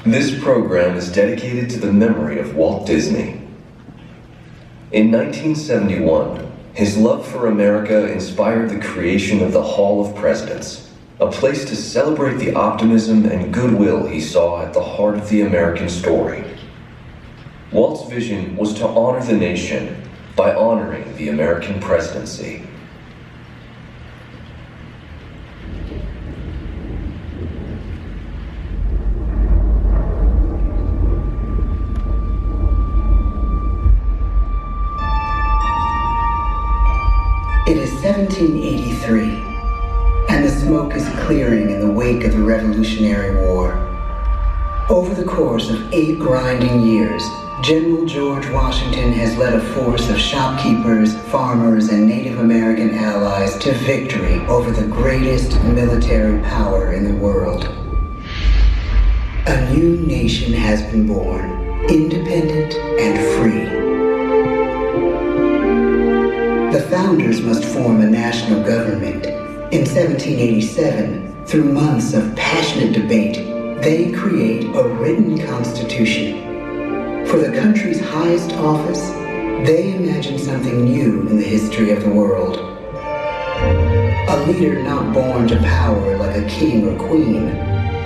This program is dedicated to the memory of Walt Disney. In 1971, his love for America inspired the creation of the Hall of Presidents, a place to celebrate the optimism and goodwill he saw at the heart of the American story. Walt's vision was to honor the nation by honoring the American presidency. It is 1783, and the smoke is clearing in the wake of the Revolutionary War. Over the course of 8 grinding years, General George Washington has led a force of shopkeepers, farmers, and Native American allies to victory over the greatest military power in the world. A new nation has been born, independent and free. The founders must form a national government. In 1787, through months of passionate debate, they create a written constitution. For the country's highest office, they imagine something new in the history of the world. A leader not born to power like a king or queen.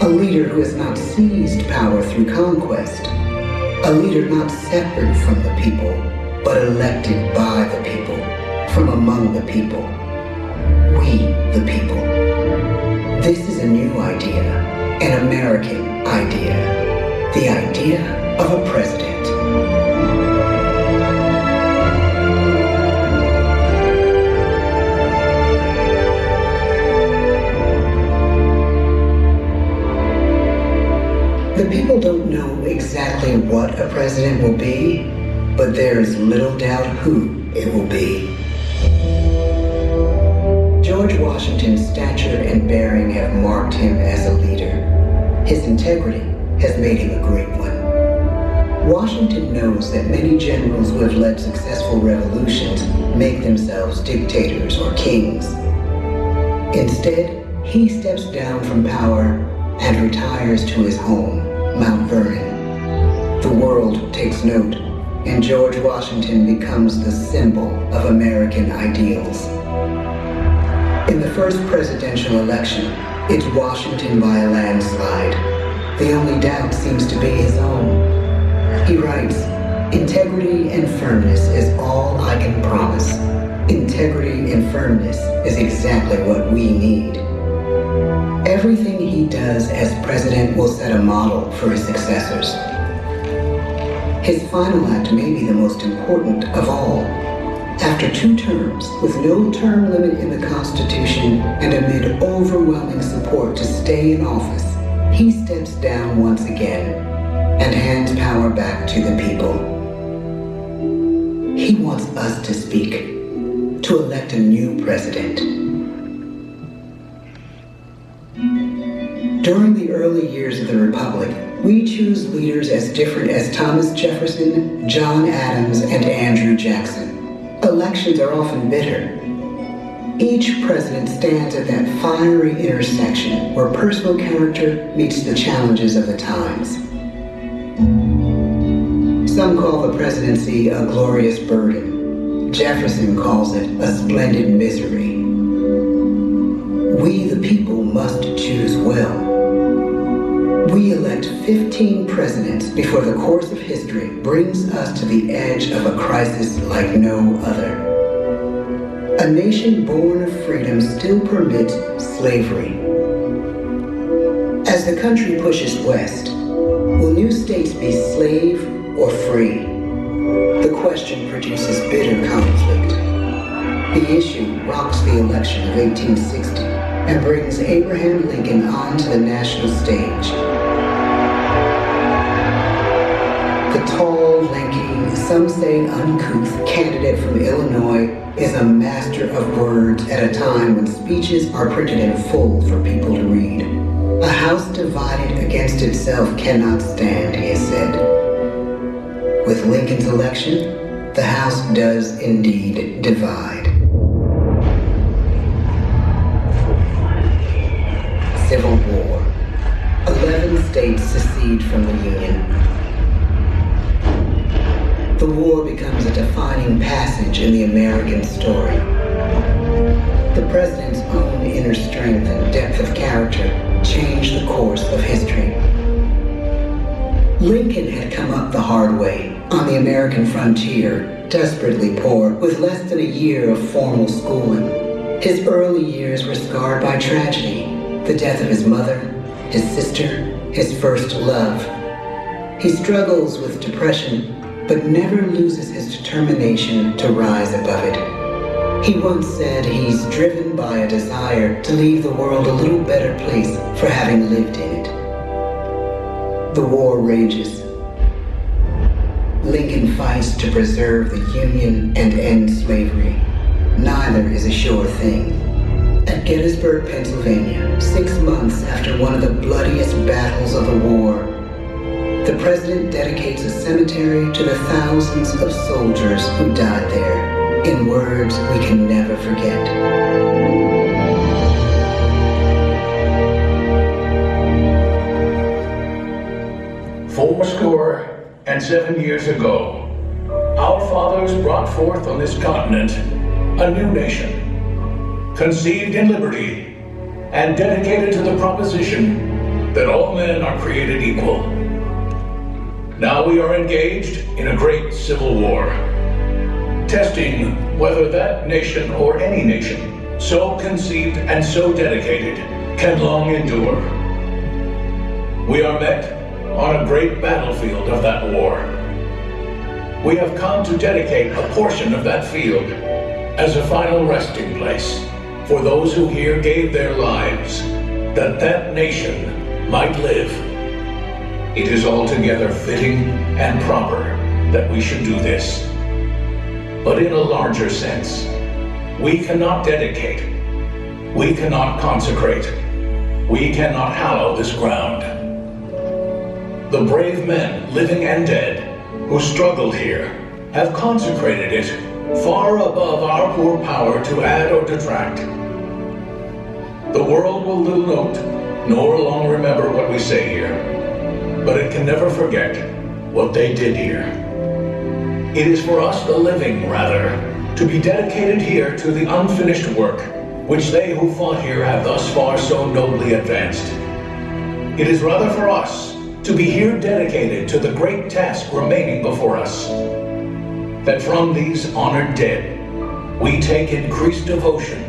A leader who has not seized power through conquest. A leader not separate from the people, but elected by the people. From among the people. We, the people. This is a new idea, an American idea. The idea of a president. The people don't know exactly what a president will be, but there is little doubt who it will be. George Washington's stature and bearing have marked him as a leader. His integrity has made him a great one. Washington knows that many generals who have led successful revolutions make themselves dictators or kings. Instead, he steps down from power and retires to his home, Mount Vernon. The world takes note, and George Washington becomes the symbol of American ideals. In the first presidential election, it's Washington by a landslide. The only doubt seems to be his own. He writes, "Integrity and firmness is all I can promise. Integrity and firmness is exactly what we need." Everything he does as president will set a model for his successors. His final act may be the most important of all. After 2 terms, with no term limit in the Constitution and amid overwhelming support to stay in office, he steps down once again and hands power back to the people. He wants us to speak, to elect a new president. During the early years of the Republic, we choose leaders as different as Thomas Jefferson, John Adams, and Andrew Jackson. Elections are often bitter. Each president stands at that fiery intersection where personal character meets the challenges of the times. Some call the presidency a glorious burden. Jefferson calls it a splendid misery. We, the people, must choose well. We elect 15 presidents before the course of history brings us to the edge of a crisis like no other. A nation born of freedom still permits slavery. As the country pushes west, will new states be slave or free? The question produces bitter conflict. The issue rocks the election of 1860 and brings Abraham Lincoln onto the national stage. The tall, lanky, some say uncouth candidate from Illinois is a master of words at a time when speeches are printed in full for people to read. A house divided against itself cannot stand, he has said. With Lincoln's election, the House does indeed divide. Civil War. 11 states secede from the American story. The president's own inner strength and depth of character changed the course of history. Lincoln had come up the hard way on the American frontier, desperately poor, with less than a year of formal schooling. His early years were scarred by tragedy, the death of his mother, his sister, his first love. He struggles with depression, but never loses his determination to rise above it. He once said he's driven by a desire to leave the world a little better place for having lived in it. The war rages. Lincoln fights to preserve the Union and end slavery. Neither is a sure thing. At Gettysburg, Pennsylvania, 6 months after one of the bloodiest battles of the war, the president dedicates a cemetery to the thousands of soldiers who died there, in words we can never forget. "47 years ago, our fathers brought forth on this continent a new nation, conceived in liberty and dedicated to the proposition that all men are created equal. Now we are engaged in a great civil war, testing whether that nation or any nation so conceived and so dedicated can long endure. We are met on a great battlefield of that war. We have come to dedicate a portion of that field as a final resting place for those who here gave their lives that that nation might live. It is altogether fitting and proper that we should do this. But in a larger sense, we cannot dedicate, we cannot consecrate, we cannot hallow this ground. The brave men, living and dead, who struggled here, have consecrated it far above our poor power to add or detract. The world will little note, nor long remember what we say here, but it can never forget what they did here. It is for us, the living, rather, to be dedicated here to the unfinished work which they who fought here have thus far so nobly advanced. It is rather for us to be here dedicated to the great task remaining before us, that from these honored dead we take increased devotion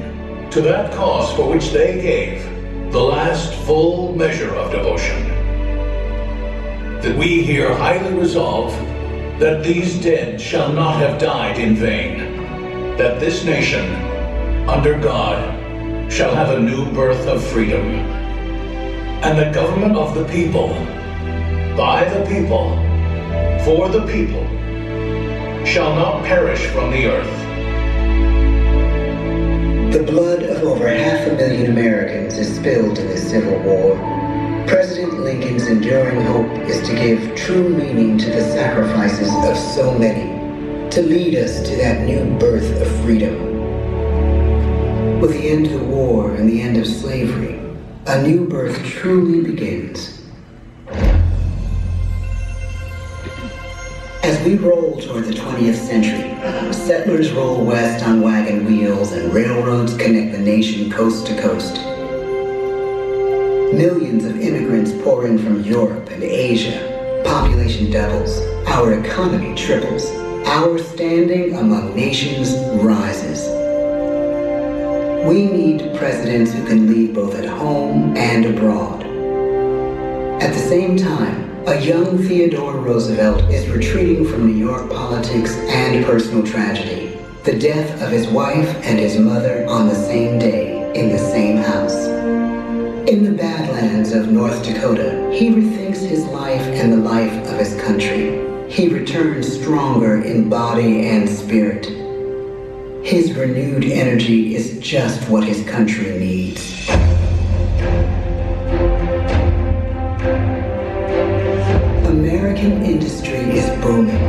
to that cause for which they gave the last full measure of devotion. That we here highly resolve that these dead shall not have died in vain, that this nation, under God, shall have a new birth of freedom, and the government of the people, by the people, for the people, shall not perish from the earth. The blood of over 500,000 Americans is spilled in this Civil War. President Lincoln's enduring hope is to give true meaning to the sacrifices of so many, to lead us to that new birth of freedom. With the end of the war and the end of slavery, a new birth truly begins. As we roll toward the 20th century, settlers roll west on wagon wheels and railroads connect the nation coast to coast. Millions of immigrants pour in from Europe and Asia. Population doubles, our economy triples, our standing among nations rises. We need presidents who can lead both at home and abroad. At the same time, a young Theodore Roosevelt is retreating from New York politics and personal tragedy, the death of his wife and his mother on the same day in the same house. In the Badlands of North Dakota, he rethinks his life and the life of his country. He returns stronger in body and spirit. His renewed energy is just what his country needs. American industry is booming,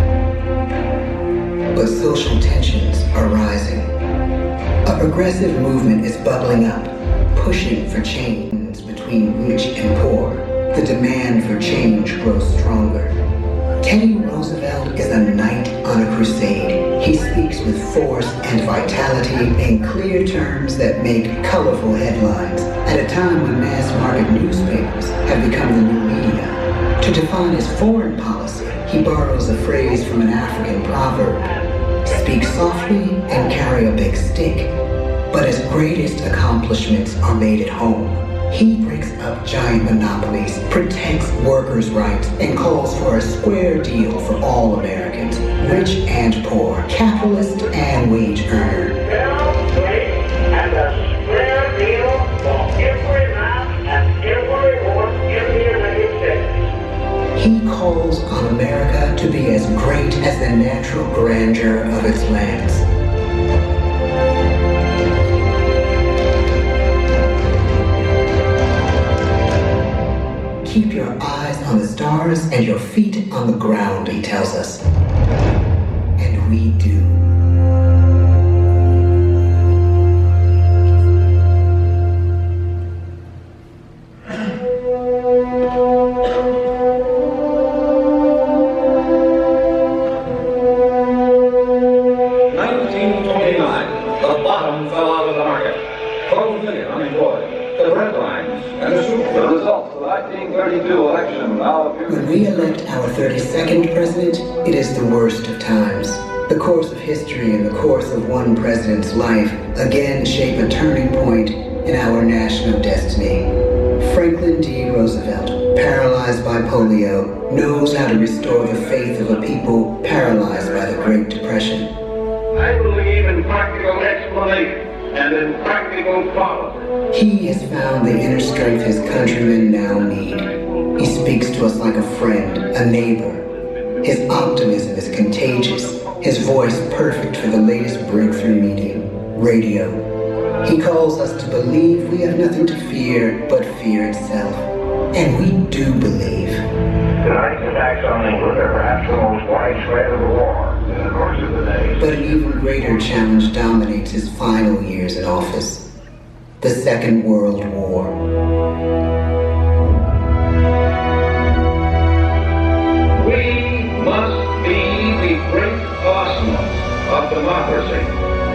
but social tensions are rising. A progressive movement is bubbling up, pushing for change between rich and poor. The demand for change grows stronger. Teddy Roosevelt is a knight on a crusade. He speaks with force and vitality in clear terms that make colorful headlines at a time when mass-market newspapers have become the new media. To define his foreign policy, he borrows a phrase from an African proverb: speak softly and carry a big stick. But his greatest accomplishments are made at home. He breaks up giant monopolies, protects workers' rights, and calls for a square deal for all Americans, rich and poor, capitalist and wage earner. And a square deal for every man and every woman in the United States. He calls on America to be as great as the natural grandeur of its lands. Keep your eyes on the stars and your feet on the ground, he tells us. And we do. The bottom fell out of the market. 12 million unemployed. The bread lines and the soup. The results of the 1932 election now appear. When we elect our 32nd president, it is the worst of times. The course of history and the course of one president's life again shape a turning point in our national destiny. Franklin D. Roosevelt, paralyzed by polio, knows how to restore the faith of a people paralyzed by the Great Depression. I believe in practical explanation and in practical policy. He has found the inner strength his countrymen now need. He speaks to us like a friend, a neighbor. His optimism is contagious, his voice perfect for the latest breakthrough medium, radio. He calls us to believe we have nothing to fear but fear itself. And we do believe. Tonight's attacks on England are perhaps the most widespread of the war in the course of the day. But an even greater challenge dominates his final years in office: the Second World War. We must be the great awesomeness of democracy.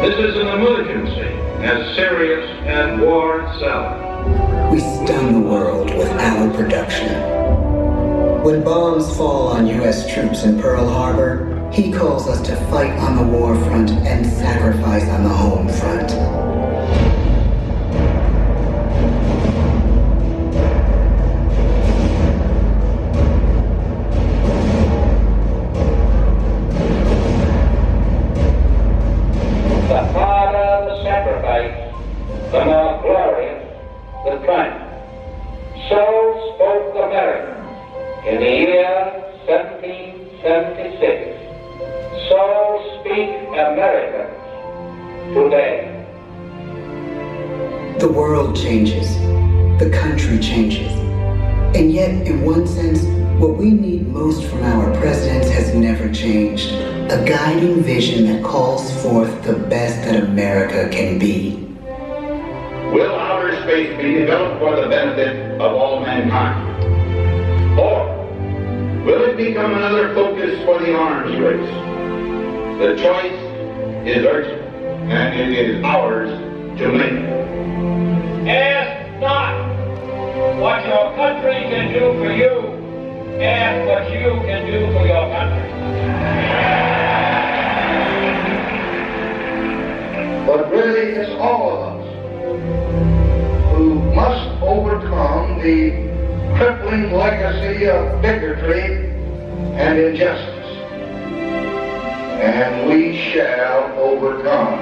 This is an emergency as serious as war itself. We stun the world with our production. When bombs fall on U.S. troops in Pearl Harbor, he calls us to fight on the war front and sacrifice on the home front. The harder the sacrifice, the more glorious the triumph. So spoke America in the year 1776. So speak Americans today. The world changes. The country changes. And yet, in one sense, what we need most from our presidents has never changed. A guiding vision that calls forth the best that America can be. Will outer space be developed for the benefit of all mankind? Or will it become another focus for the arms race? The choice is urgent, and it is ours to make. Ask not what your country can do for you. Ask what you can do for your country. But really, it's all of us who must overcome the crippling legacy of bigotry and injustice. And we shall overcome.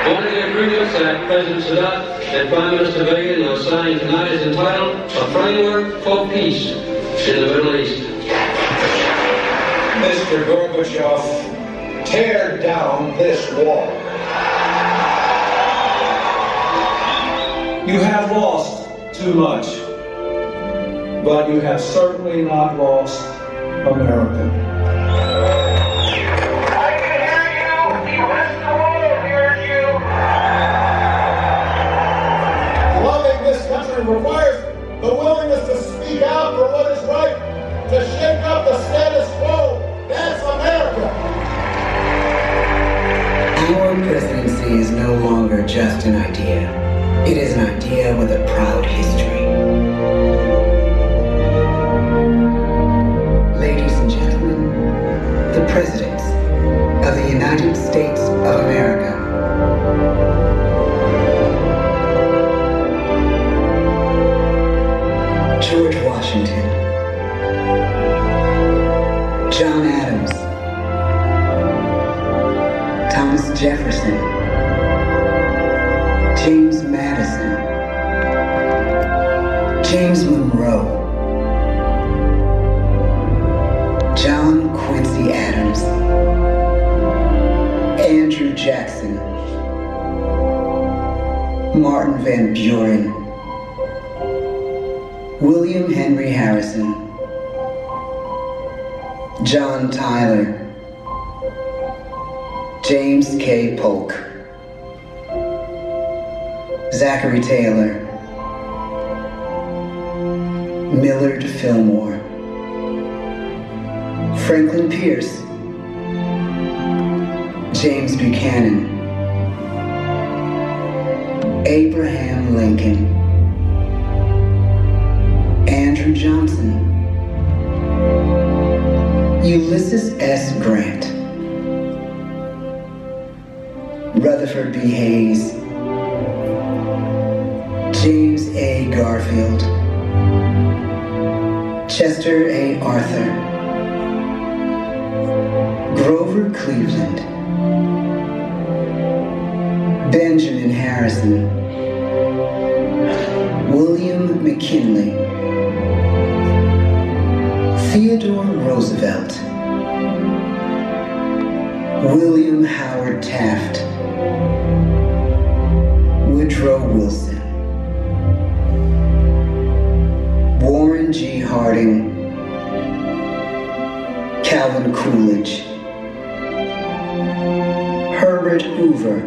One of the agreements that President Sadat and Prime Minister Begin are signing tonight is entitled A Framework for Peace in the Middle East. Mr. Gorbachev, tear down this wall. You have lost too much, but you have certainly not lost America. I can hear you. The rest of the world hears you. Loving this country requires the willingness to speak out for what is right, to shake up the status presidency is no longer just an idea. It is an idea with a proud history. Ladies and gentlemen, the presidents of the United States of America. George Washington, John Adams, Thomas Jefferson, James Madison, James Monroe, John Quincy Adams, Andrew Jackson, Martin Van Buren, William Henry Harrison, John Tyler, James K. Polk, Zachary Taylor, Millard Fillmore, Franklin Pierce, James Buchanan, Abraham Lincoln, Andrew Johnson, Ulysses S. Grant, Rutherford B. Hayes, James A. Garfield, Chester A. Arthur, Grover Cleveland, Benjamin Harrison, William McKinley, Theodore Roosevelt, William Howard Taft, Woodrow Wilson, Warren G. Harding, Calvin Coolidge, Herbert Hoover,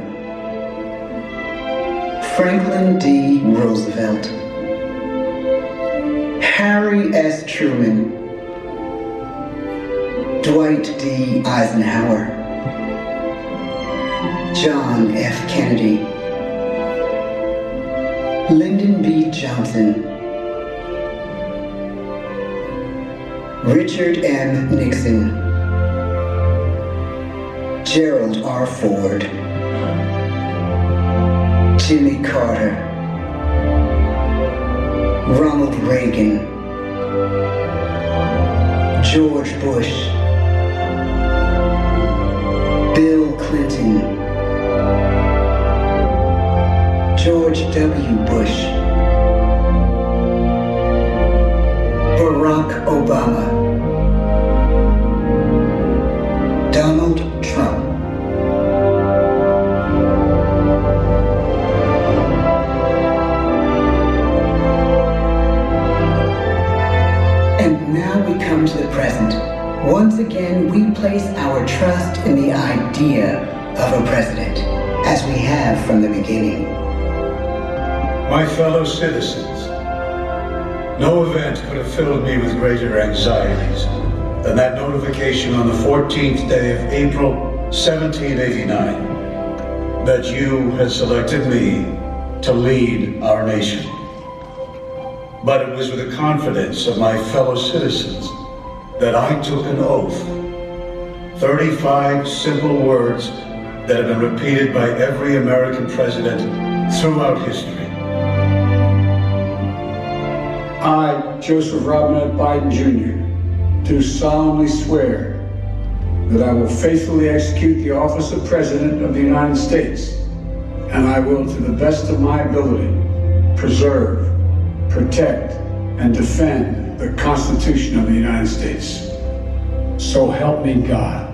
Franklin D. Roosevelt, Harry S. Truman, Dwight D. Eisenhower, John F. Kennedy, Lyndon B. Johnson, Richard M. Nixon, Gerald R. Ford, Jimmy Carter, Ronald Reagan, George Bush, Bill Clinton, George W. Bush, Barack Obama, Donald Trump, and now we come to the present. Once again, we place our trust in the idea of a president, as we have from the beginning. My fellow citizens, no event could have filled me with greater anxieties than that notification on the 14th day of April, 1789, that you had selected me to lead our nation. But it was with the confidence of my fellow citizens that I took an oath. 35 simple words that have been repeated by every American president throughout history. I, Joseph Robinette Biden Jr., do solemnly swear that I will faithfully execute the office of President of the United States, and I will, to the best of my ability, preserve, protect, and defend the Constitution of the United States. So help me God.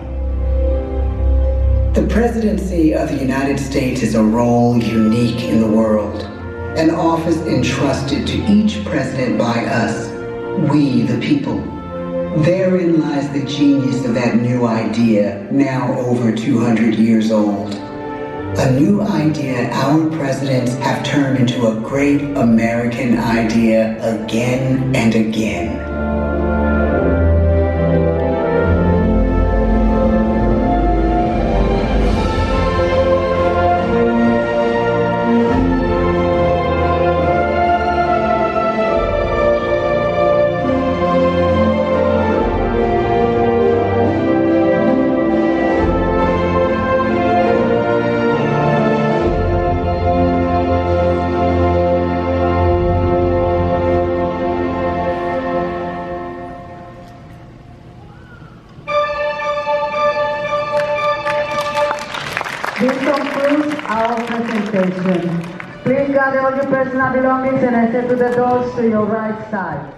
The presidency of the United States is a role unique in the world, an office entrusted to each president by us, we the people. Therein lies the genius of that new idea, now over 200 years old. A new idea our presidents have turned into a great American idea again and again. This concludes our presentation. Please gather all your personal belongings and exit to the doors to your right side.